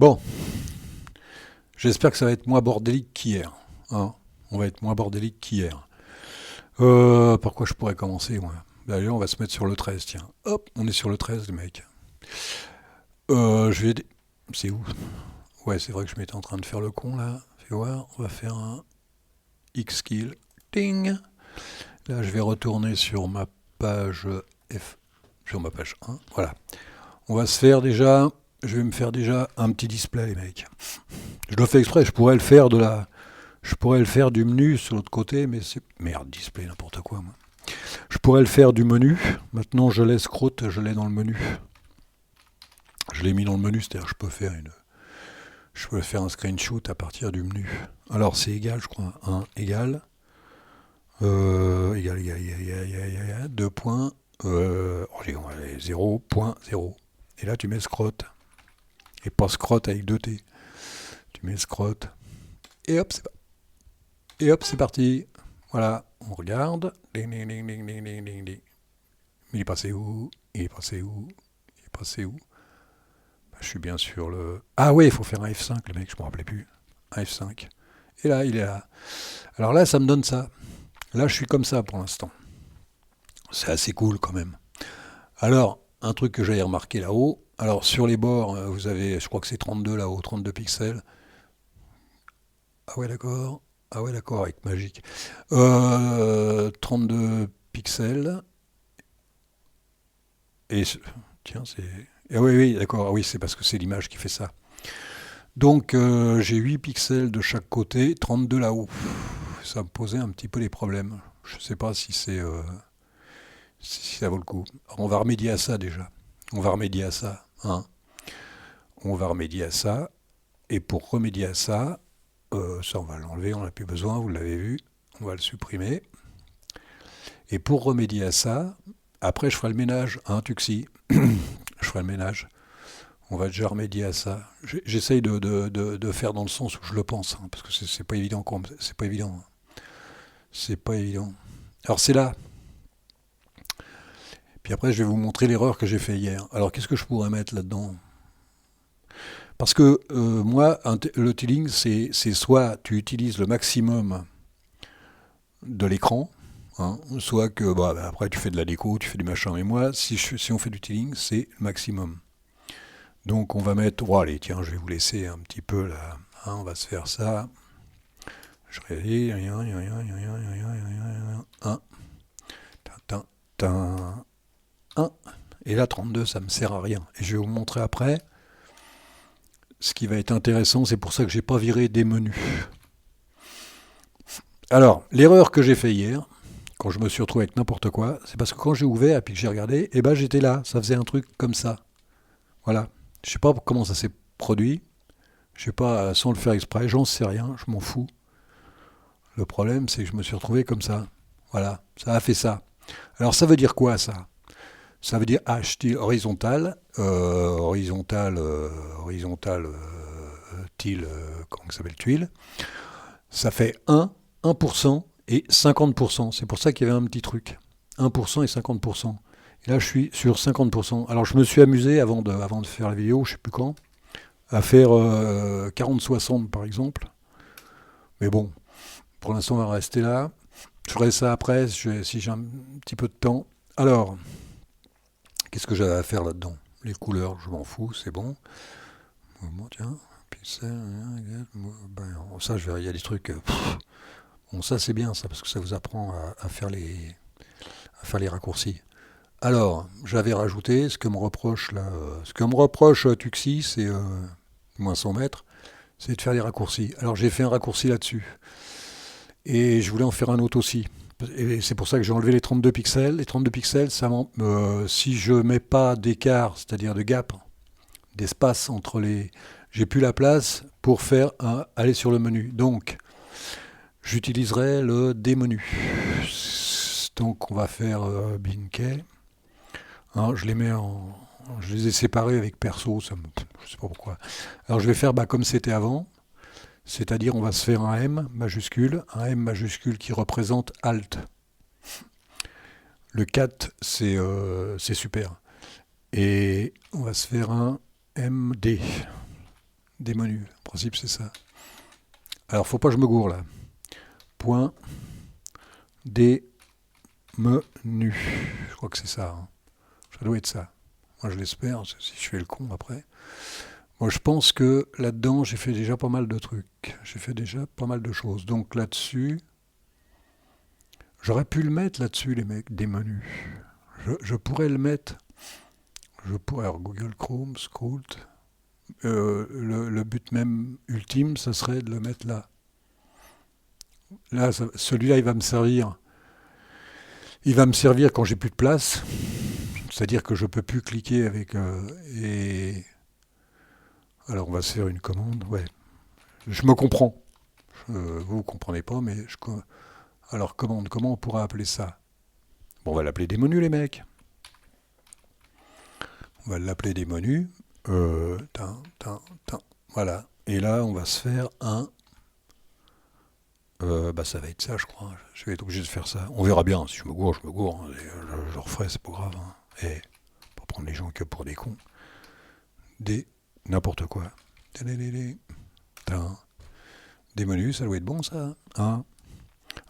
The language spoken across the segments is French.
Bon, j'espère que ça va être moins bordélique qu'hier. Hein. On va être moins bordélique qu'hier. Par quoi je pourrais commencer, moi? D'ailleurs, on va se mettre sur le 13, tiens. Hop, on est sur le 13, les mecs. Je vais... C'est où? Ouais, c'est vrai que je m'étais en train de faire le con, là. Fais voir, on va faire un X-Kill. Ting. Là, je vais retourner sur ma page F... Sur ma page 1, voilà. On va se faire déjà... Je vais me faire déjà un petit display, les mecs. Je le fais exprès, je pourrais le faire de la... Je pourrais le faire du menu sur l'autre côté, mais c'est... Merde, display, n'importe quoi, moi. Je pourrais le faire du menu. Maintenant, je laisse croûte, je l'ai dans le menu. Je l'ai mis dans le menu, c'est-à-dire que je peux faire un screenshot à partir du menu. Alors, c'est égal, je crois. 1 égal. Égal, 2 points. Allez, 0.0. Et là, tu mets scrote. Et pas scrote avec 2 T. Tu mets scrote. Et hop, c'est parti. Voilà, on regarde. Ding, ding, ding, ding, ding, ding, ding, ding. Mais il est passé où? Il est passé où? Il est passé où? Bah, je suis bien sur le... Ah oui, il faut faire un F5, le mec, je me rappelais plus. Un F5. Et là, il est là. Alors là, ça me donne ça. Là, je suis comme ça pour l'instant. C'est assez cool quand même. Alors, un truc que j'avais remarqué là-haut. Alors, sur les bords, vous avez, je crois que c'est 32 là-haut, 32 pixels. Ah ouais, d'accord. Ah ouais, d'accord, avec Magique. 32 pixels. Et tiens, c'est... Ah oui, oui, d'accord. Ah oui, c'est parce que c'est l'image qui fait ça. Donc, j'ai 8 pixels de chaque côté, 32 là-haut. Ça me posait un petit peu les problèmes. Je ne sais pas si c'est... si ça vaut le coup. Alors, on va remédier à ça déjà. On va remédier à ça. Hein. On va remédier à ça. Et pour remédier à ça, ça on va l'enlever, on n'en a plus besoin, vous l'avez vu. On va le supprimer. Et pour remédier à ça, après je ferai le ménage, hein, Tuxi. Je ferai le ménage. On va déjà remédier à ça. J'essaye de faire dans le sens où je le pense, hein, parce que c'est pas évident. C'est pas évident. C'est pas évident. Alors c'est là. Puis après, je vais vous montrer l'erreur que j'ai fait hier. Alors qu'est-ce que je pourrais mettre là-dedans? Parce que moi, le tiling, c'est soit tu utilises le maximum de l'écran, hein, soit que bah, après tu fais de la déco, tu fais du machin. Mais moi, si on fait du tiling, c'est le maximum. Donc on va mettre... Oh, allez, tiens, je vais vous laisser un petit peu là. Hein, on va se faire ça. Je réalise. 1. Et là, 32, ça me sert à rien. Et je vais vous montrer après. Ce qui va être intéressant, c'est pour ça que j'ai pas viré des menus. Alors, l'erreur que j'ai fait hier, quand je me suis retrouvé avec n'importe quoi, c'est parce que quand j'ai ouvert et puis que j'ai regardé, eh ben j'étais là. Ça faisait un truc comme ça. Voilà. Je sais pas comment ça s'est produit. Je sais pas, sans le faire exprès, j'en sais rien, je m'en fous. Le problème, c'est que je me suis retrouvé comme ça. Voilà, ça a fait ça. Alors ça veut dire quoi ça? Ça veut dire H horizontal, comment ça s'appelle, tuile. Ça fait 1% et 50%. C'est pour ça qu'il y avait un petit truc. 1% et 50%. Et là, je suis sur 50%. Alors, je me suis amusé avant de faire la vidéo, je ne sais plus quand, à faire 40-60 par exemple. Mais bon, pour l'instant, on va rester là. Je ferai ça après si j'ai un petit peu de temps. Alors, qu'est-ce que j'avais à faire là-dedans? Les couleurs, je m'en fous, c'est bon. Bon, tiens, ça, il y a des trucs. Bon, ça, c'est bien, ça, parce que ça vous apprend à faire les raccourcis. Alors, j'avais rajouté ce que me reproche là, ce que me reproche Tuxi, c'est moins 100 mètres, c'est de faire les raccourcis. Alors j'ai fait un raccourci là-dessus. Et je voulais en faire un autre aussi. Et c'est pour ça que j'ai enlevé les 32 pixels. Les 32 pixels, si je mets pas d'écart, c'est-à-dire de gap, d'espace entre les... J'ai plus la place pour aller sur le menu. Donc, j'utiliserai le démenu. Donc, on va faire Binkey. Hein, je les ai séparés avec perso, je sais pas pourquoi. Alors, je vais faire comme c'était avant. C'est-à-dire, on va se faire un M majuscule qui représente Alt. Le 4, c'est super. Et on va se faire un MD. des menus. Le principe, c'est ça. Alors, faut pas que je me gourre, là. Point des menus. Je crois que c'est ça. Hein. Ça doit être ça. Moi, je l'espère, si je fais le con après. Moi, je pense que là-dedans, j'ai fait déjà pas mal de trucs. J'ai fait déjà pas mal de choses. Donc là-dessus, j'aurais pu le mettre là-dessus, les mecs, des menus. Je pourrais le mettre. Je pourrais, alors Google Chrome, Scroll. Le but même ultime, ça serait de le mettre là. Là, celui-là, il va me servir. Il va me servir quand j'ai plus de place. C'est-à-dire que je peux plus cliquer avec et alors on va se faire une commande. Ouais, je me comprends. Vous comprenez pas, mais alors commande. Comment on pourra appeler ça? Bon, on va l'appeler des menus, les mecs. On va l'appeler des menus. Voilà. Et là, on va se faire un. Ça va être ça, je crois. Je vais être obligé de faire ça. On verra bien. Si je me gourre, je me gourre. Je referai, c'est pas grave. Hein. Et pour prendre les gens que pour des cons. Des n'importe quoi. Des menus, ça doit être bon, ça. Hein.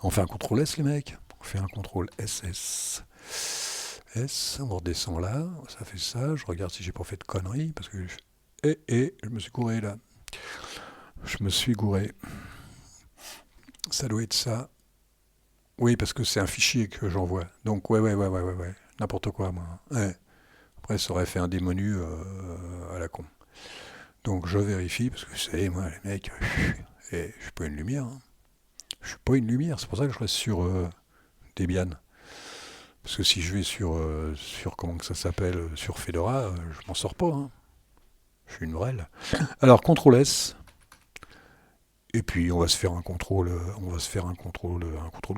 On fait un CTRL S, les mecs. On fait un CTRL SS. S, on redescend là. Ça fait ça. Je regarde si j'ai pas fait de conneries. Parce que je me suis gouré là. Je me suis gouré. Ça doit être ça. Oui, parce que c'est un fichier que j'envoie. Donc, ouais. N'importe quoi, moi. Ouais. Après, ça aurait fait un des menus à la con. Donc, je vérifie, parce que vous savez, moi, les mecs, je suis pas une lumière. Hein. Je suis pas une lumière. C'est pour ça que je reste sur Debian. Parce que si je vais sur comment que ça s'appelle, sur Fedora, je m'en sors pas. Hein. Je suis une vrelle. Alors, CTRL S. Et puis on va se faire un contrôle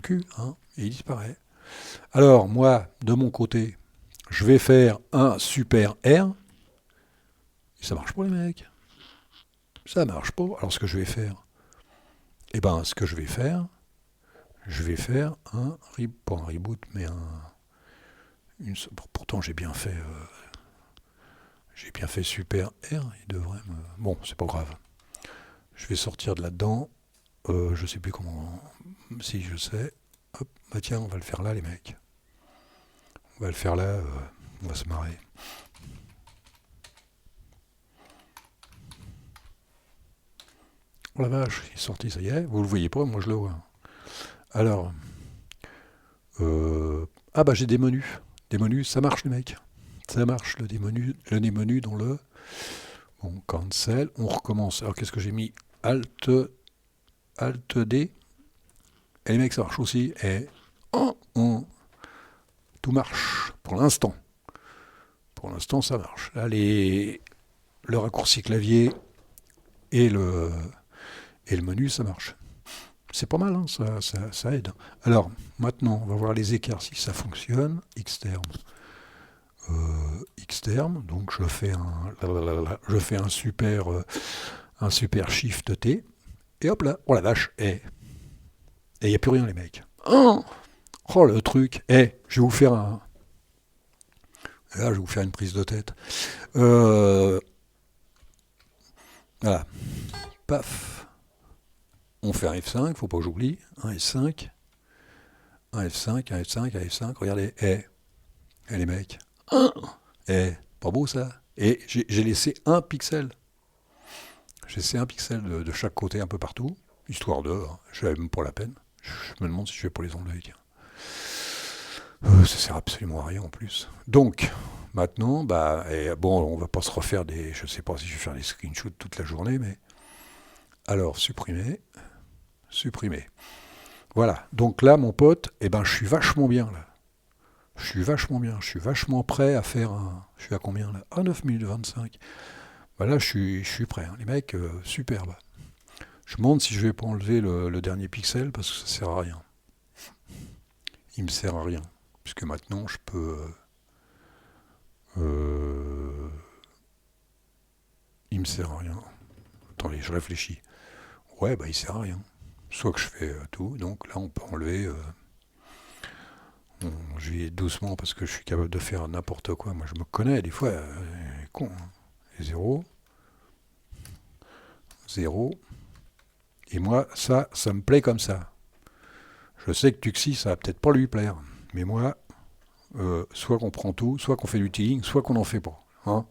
Q, hein, et il disparaît. Alors moi, de mon côté, je vais faire un super R. Et ça marche pas les mecs. Ça marche pas. Alors ce que je vais faire, je vais faire pas un reboot, mais pourtant j'ai bien fait super R. Il devrait me. Bon, c'est pas grave. Je vais sortir de là-dedans. Je sais plus comment. Si je sais. Hop, bah tiens, on va le faire là, les mecs. On va le faire là, on va se marrer. Oh la vache, il est sorti, ça y est. Vous le voyez pas, moi je le vois. Alors, j'ai des menus. Des menus, ça marche, les mecs. Ça marche, le des menus dans le. Bon, cancel, on recommence. Alors qu'est-ce que j'ai mis? Alt D. Et les mecs, ça marche aussi. Et tout marche pour l'instant. Pour l'instant, ça marche. Là, le raccourci clavier et le menu, ça marche. C'est pas mal, hein, ça aide. Alors, maintenant, on va voir les écarts si ça fonctionne. Xterm. Donc je fais un super Shift T. Et hop là, oh la vache, et il n'y a plus rien, les mecs. Oh le truc, je vais vous faire là, je vais vous faire une prise de tête. Voilà. Paf. On fait un F5, faut pas que j'oublie. Un F5. Un F5, un F5, un F5. Regardez, les mecs. Pas beau ça. Et j'ai laissé un pixel. J'ai laissé un pixel de chaque côté, un peu partout. Histoire de. Je n'avais même pas la peine. Je me demande si je vais pas les enlever. Ça sert absolument à rien en plus. Donc, maintenant, on va pas se refaire des. Je sais pas si je vais faire des screenshots toute la journée, mais. Alors, supprimer. Voilà. Donc là, mon pote, je suis vachement bien là. Je suis vachement prêt à faire un. Je suis à combien là? 9 minutes 25. Là, je suis prêt. Hein. Les mecs, superbe. Je me demande si je vais pas enlever le dernier pixel parce que ça sert à rien. Il me sert à rien. Puisque maintenant, je peux. Il me sert à rien. Attendez, je réfléchis. Ouais, il sert à rien. Soit que je fais tout. Donc là, on peut enlever. Je vais doucement parce que je suis capable de faire n'importe quoi. Moi, je me connais des fois. Con. Hein. Les zéros. 0. Et moi, ça me plaît comme ça. Je sais que Tuxi, ça va peut-être pas lui plaire. Mais moi, soit qu'on prend tout, soit qu'on fait du tiling, soit qu'on n'en fait pas. Hein,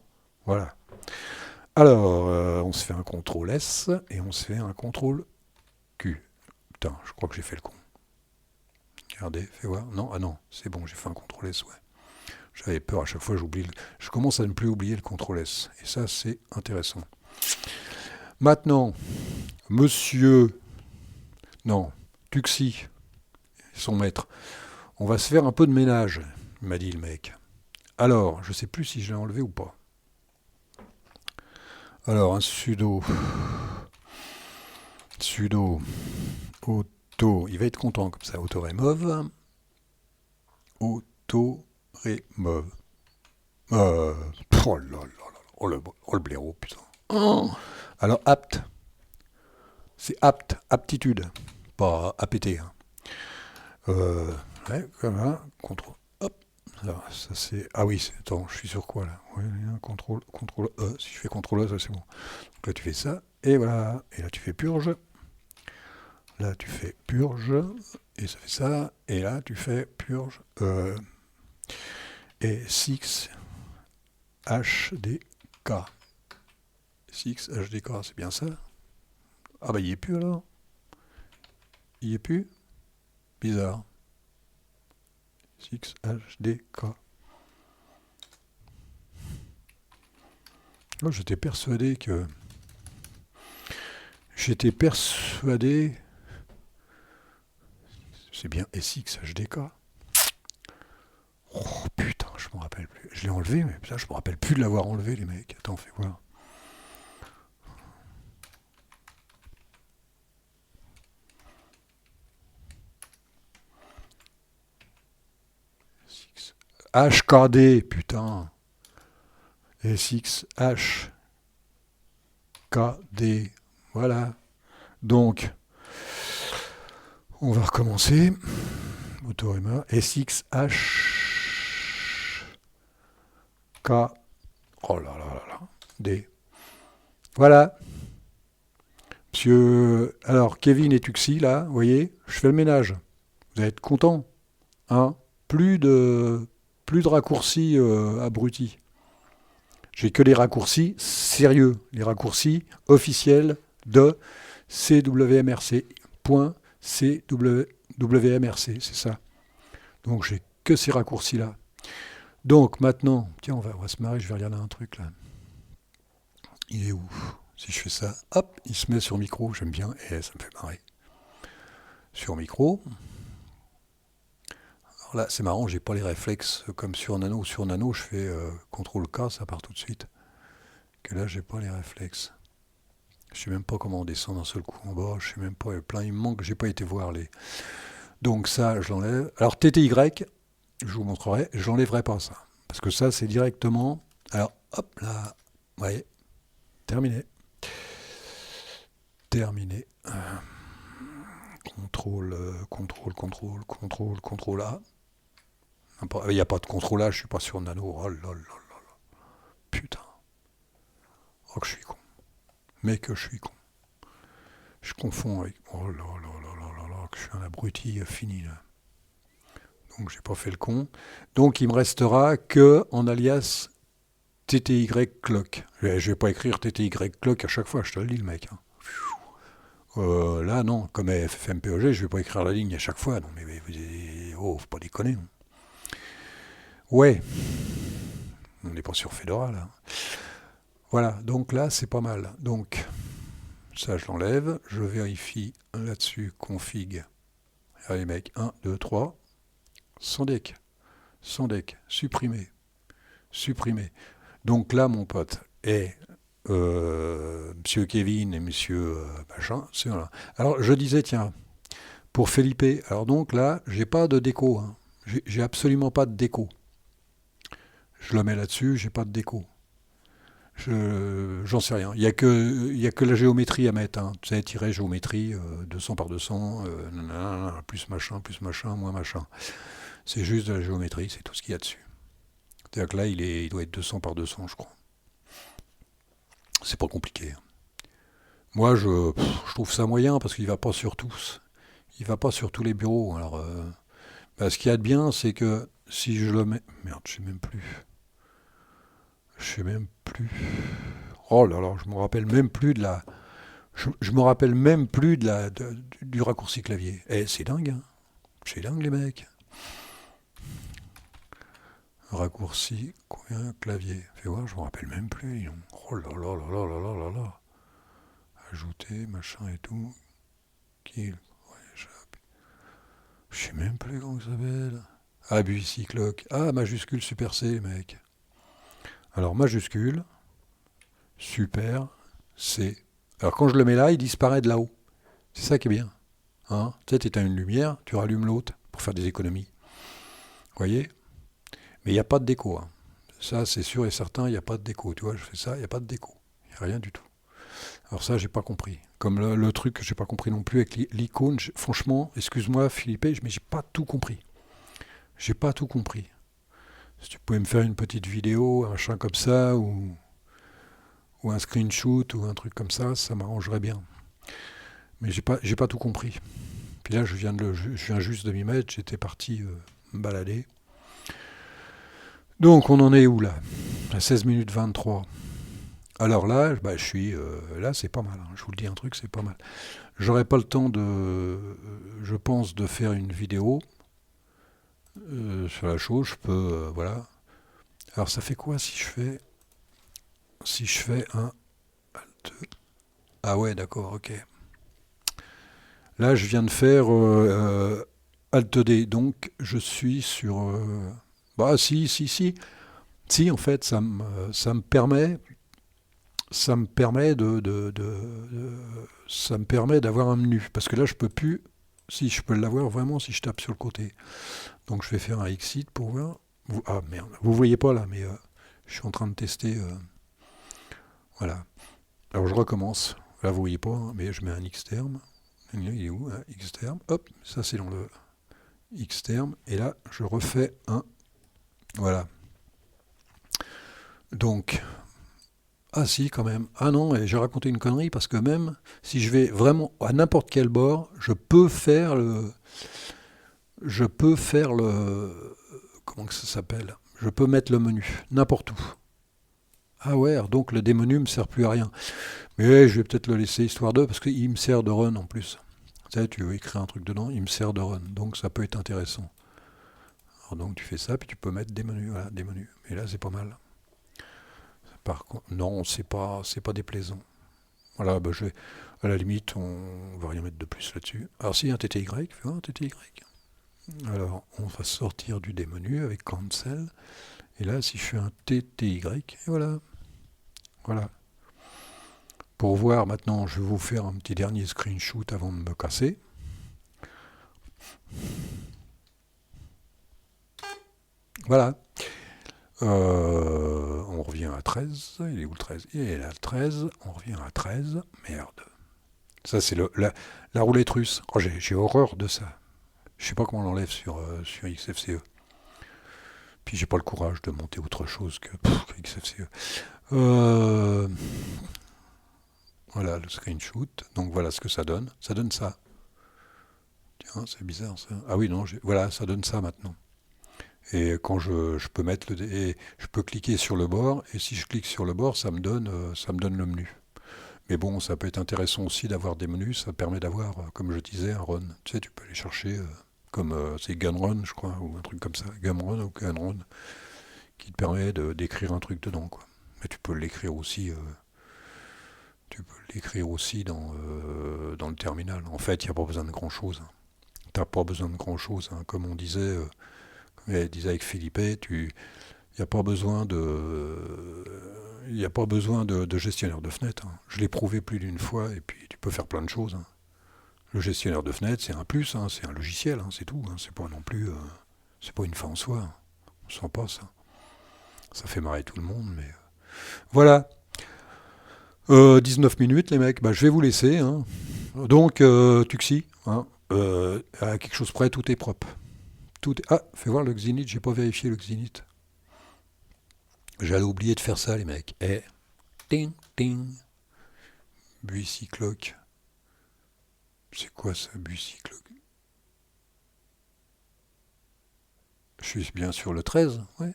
voilà. Alors, on se fait un CTRL S et on se fait un CTRL Q. Putain, je crois que j'ai fait le con. Regardez, fais voir. Non, ah non, c'est bon, j'ai fait un CTRL S, ouais. J'avais peur, à chaque fois j'oublie. Je commence à ne plus oublier le CTRL S. Et ça, c'est intéressant. Maintenant, monsieur... Non, Tuxi, son maître. On va se faire un peu de ménage, m'a dit le mec. Alors, je sais plus si je l'ai enlevé ou pas. Alors, un sudo auto, il va être content comme ça, auto remove. Oh là là là, oh le blaireau, putain. Oh. Alors, apte, c'est apte, aptitude, pas APT. Hein. Ouais, comme un contrôle. Hop, ça c'est. Ah oui, attends, je suis sur quoi là? Ouais, contrôle E. Si je fais contrôle E, ça c'est bon. Donc là tu fais ça, et voilà. Et là tu fais purge. Là tu fais purge, et ça fait ça. Et là tu fais purge. Et 6 HDK. 6 HDK, c'est bien ça? Ah bah il y est plus alors. Il y est plus? Bizarre. 6 HDK. Oh, j'étais persuadé. C'est bien SX HDK. Oh putain, je me rappelle plus. Je l'ai enlevé, mais putain, je me rappelle plus de l'avoir enlevé, les mecs. Attends, fais voir. HKD, putain. SXHKD. Voilà. Donc, on va recommencer. Autorima. SXHK. Oh là là là là. D. Voilà. Monsieur. Alors, Kevin et Tuxi, là, vous voyez, je fais le ménage. Vous allez être contents. Hein? Plus de raccourcis abrutis. J'ai que les raccourcis sérieux, les raccourcis officiels de CWMRC. .CWMRC, c'est ça. Donc j'ai que ces raccourcis-là. Donc maintenant, tiens, on va se marrer, je vais regarder un truc là. Il est où? Si je fais ça, hop, il se met sur micro, j'aime bien, et ça me fait marrer. Sur micro. Alors là, c'est marrant, j'ai pas les réflexes comme sur Nano. Sur Nano, je fais CTRL K, ça part tout de suite. Que là, j'ai pas les réflexes. Je sais même pas comment on descend d'un seul coup en bas. Je sais même pas, il me manque, j'ai pas été voir les. Donc ça, je l'enlève. Alors TTY, je vous montrerai, je l'enlèverai pas ça. Parce que ça, c'est directement. Alors, hop là, vous voyez, terminé. Terminé. Contrôle A. Il n'y a pas de contrôle A, je suis pas sur Nano. Oh là là là là. Putain. Oh que je suis con. Mais que je suis con. Je confonds avec... Oh là là là là là là, que je suis un abruti fini là. Donc j'ai pas fait le con. Donc il me restera que en alias TTY clock. Je vais pas écrire TTY clock à chaque fois, je te le dis le mec. Hein. Là non, comme FFmpeg, je vais pas écrire la ligne à chaque fois. Non mais oh, faut pas déconner. Non. Ouais. On n'est pas sur Fedora là. Voilà, donc là c'est pas mal. Donc ça je l'enlève, je vérifie là-dessus, config. Allez mecs, 1, 2, 3. Sans deck, supprimer. Donc là, mon pote, est Monsieur Kevin et Monsieur machin. Voilà. Alors, je disais, tiens, pour Felipe, alors donc là, j'ai pas de déco. Hein. J'ai absolument pas de déco. Je le mets là-dessus, j'ai pas de déco. J'en sais rien. Il y a que la géométrie à mettre. Hein. Tu sais, tirer géométrie, 200 par 200, plus machin, moins machin. C'est juste de la géométrie, c'est tout ce qu'il y a dessus. C'est-à-dire que là, il doit être 200 par 200, je crois. C'est pas compliqué. Moi, je trouve ça moyen parce qu'il va pas sur tous. Il va pas sur tous les bureaux. Alors, bah, ce qu'il y a de bien, c'est que si je le mets... Merde, je sais même plus. Je sais même plus. Oh là là, je me rappelle même plus de la... Je me rappelle même plus du raccourci clavier. Eh, c'est dingue, hein. C'est dingue, les mecs. Raccourci, combien clavier? Fais voir, je me rappelle même plus. Oh là là là là là là là là. Ajouter, machin et tout. Kill. Ouais, je sais même plus comment ça s'appelle. Ah, Buicy-Clock. Ah, majuscule super C, mec. Alors, majuscule, super C. Alors, quand je le mets là, il disparaît de là-haut. C'est ça qui est bien. Hein, tu sais, tu éteins une lumière, tu rallumes l'autre pour faire des économies. Vous voyez? Mais il n'y a pas de déco. Hein. Ça, c'est sûr et certain, il n'y a pas de déco. Tu vois, je fais ça, il n'y a pas de déco. Il n'y a rien du tout. Alors ça, j'ai pas compris. Comme le truc que j'ai pas compris non plus avec l'icône, franchement, excuse-moi Philippe, mais j'ai pas tout compris. J'ai pas tout compris. Si tu pouvais me faire une petite vidéo, un machin comme ça, ou un screenshot, ou un truc comme ça m'arrangerait bien. Mais j'ai pas tout compris. Puis là, je viens juste de m'y mettre, j'étais parti me balader. Donc, on en est où là? À 16 minutes 23. Alors là, bah, je suis là, c'est pas mal. Hein. Je vous le dis un truc, c'est pas mal. J'aurai pas le temps je pense, de faire une vidéo sur la chose. Je peux, voilà. Alors ça fait quoi si je fais un Alt. Ah ouais, d'accord, ok. Là, je viens de faire Alt D, donc je suis sur. Bah si, en fait, ça me permet ça me permet d'avoir un menu, parce que là, je peux plus. Si je peux l'avoir vraiment, si je tape sur le côté. Donc, je vais faire un exit pour voir. Ah merde, vous voyez pas là, mais je suis en train de tester. Voilà. Alors, je recommence. Là, vous voyez pas, hein, mais je mets un Xterm. Il est où, hein, Xterm? Hop, ça c'est dans le Xterm. Et là, je refais un. Voilà. Donc, ah si, quand même. Ah non, et j'ai raconté une connerie parce que même si je vais vraiment à n'importe quel bord, je peux faire le, comment que ça s'appelle? Je peux mettre le menu n'importe où. Ah ouais, alors donc le démenu me sert plus à rien. Mais je vais peut-être le laisser histoire de, parce qu'il me sert de run en plus. Tu sais, tu veux écrire un truc dedans, il me sert de run, donc ça peut être intéressant. Alors donc tu fais ça, puis tu peux mettre des menus, voilà, des menus. Et là c'est pas mal. Par contre, non, c'est pas déplaisant. Voilà, bah, à la limite, on va rien mettre de plus là-dessus. Alors si un TTY, fais voir un TTY. Alors on va sortir du démenu avec cancel. Et là, si je fais un TTY, et voilà, voilà. Pour voir maintenant, je vais vous faire un petit dernier screenshot avant de me casser. Voilà. On revient à 13. Il est où le 13? Il est là le 13. On revient à 13. Merde. Ça, c'est la roulette russe. Oh, j'ai horreur de ça. Je sais pas comment on l'enlève sur XFCE. Puis j'ai pas le courage de monter autre chose que XFCE. Voilà le screenshot. Donc voilà ce que ça donne. Ça donne ça. Tiens, c'est bizarre ça. Ah oui, non, voilà, ça donne ça maintenant. Et quand je peux mettre et je peux cliquer sur le bord, et si je clique sur le bord, ça me donne le menu. Mais bon, ça peut être intéressant aussi d'avoir des menus, ça permet d'avoir, comme je disais, un run. Tu sais, tu peux aller chercher, comme c'est Gunrun, je crois, ou un truc comme ça, Gumrun ou Gunrun, qui te permet d'écrire un truc dedans, quoi. Mais tu peux l'écrire aussi dans le terminal. En fait, il n'y a pas besoin de grand-chose. Hein. Tu n'as pas besoin de grand-chose, hein. Comme on disait, disait avec Philippe, il n'y a pas besoin de gestionnaire de fenêtre. Hein. Je l'ai prouvé plus d'une fois, et puis tu peux faire plein de choses. Hein. Le gestionnaire de fenêtre, c'est un plus, hein, c'est un logiciel, hein, c'est tout. Hein, c'est pas non plus, c'est pas une fin en soi. Hein. On sent pas ça. Ça fait marrer tout le monde, mais voilà. 19 minutes, les mecs. Bah, je vais vous laisser. Hein. Donc, Tuxi, hein, à quelque chose près, tout est propre. Ah, fais voir le Xinit, j'ai pas vérifié le Xinit. J'allais oublier de faire ça, les mecs. Ting, ting. Buissy-Cloque. C'est quoi ça, Buissy-Cloque? Je suis bien sur le 13, ouais.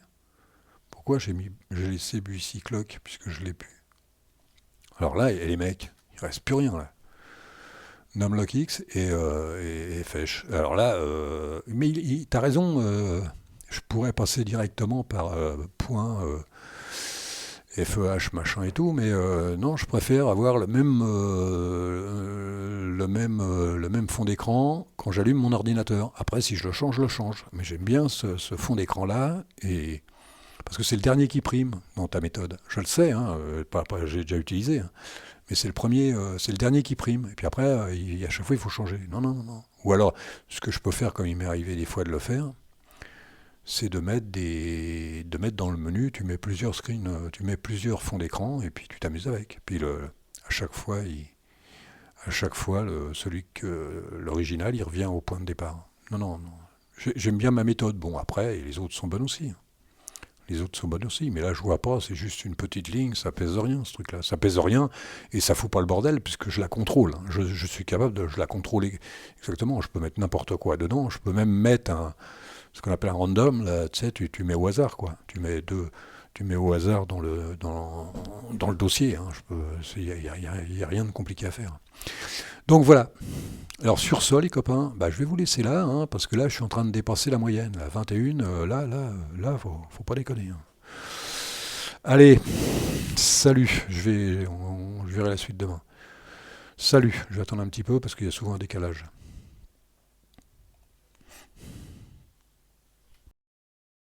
Pourquoi j'ai laissé Buissy-Cloque, puisque je l'ai plus? Alors là, et les mecs, il reste plus rien là. Numlock X et Fesch. Alors là, mais t'as raison, je pourrais passer directement par point FEH machin et tout, mais non, je préfère avoir le même fond d'écran quand j'allume mon ordinateur. Après, si je le change, je le change. Mais j'aime bien ce fond d'écran là, et parce que c'est le dernier qui prime dans ta méthode. Je le sais, hein, j'ai déjà utilisé, hein. Mais c'est le premier, c'est le dernier qui prime. Et puis après, à chaque fois, il faut changer. Non, non, non, non. Ou alors, ce que je peux faire, comme il m'est arrivé des fois de le faire, c'est de mettre dans le menu, tu mets plusieurs screens, tu mets plusieurs fonds d'écran, et puis tu t'amuses avec. Puis à chaque fois, l'original, il revient au point de départ. Non, non, non. J'aime bien ma méthode. Bon, après, les autres sont bonnes aussi. Les autres sont bonnes aussi, mais là je vois pas, c'est juste une petite ligne, ça pèse rien ce truc-là. Ça pèse rien et ça fout pas le bordel puisque je la contrôle. Je suis capable je la contrôler exactement. Je peux mettre n'importe quoi dedans. Je peux même mettre ce qu'on appelle un random. Là, tu sais, tu mets au hasard quoi. Tu mets au hasard dans le dossier. Hein. Il y a rien de compliqué à faire. Donc voilà. Alors sur ça, les copains, je vais vous laisser là, hein, parce que là, je suis en train de dépasser la moyenne. La 21, là, faut pas déconner. Hein. Allez, salut. Je verrai la suite demain. Salut. Je vais attendre un petit peu parce qu'il y a souvent un décalage.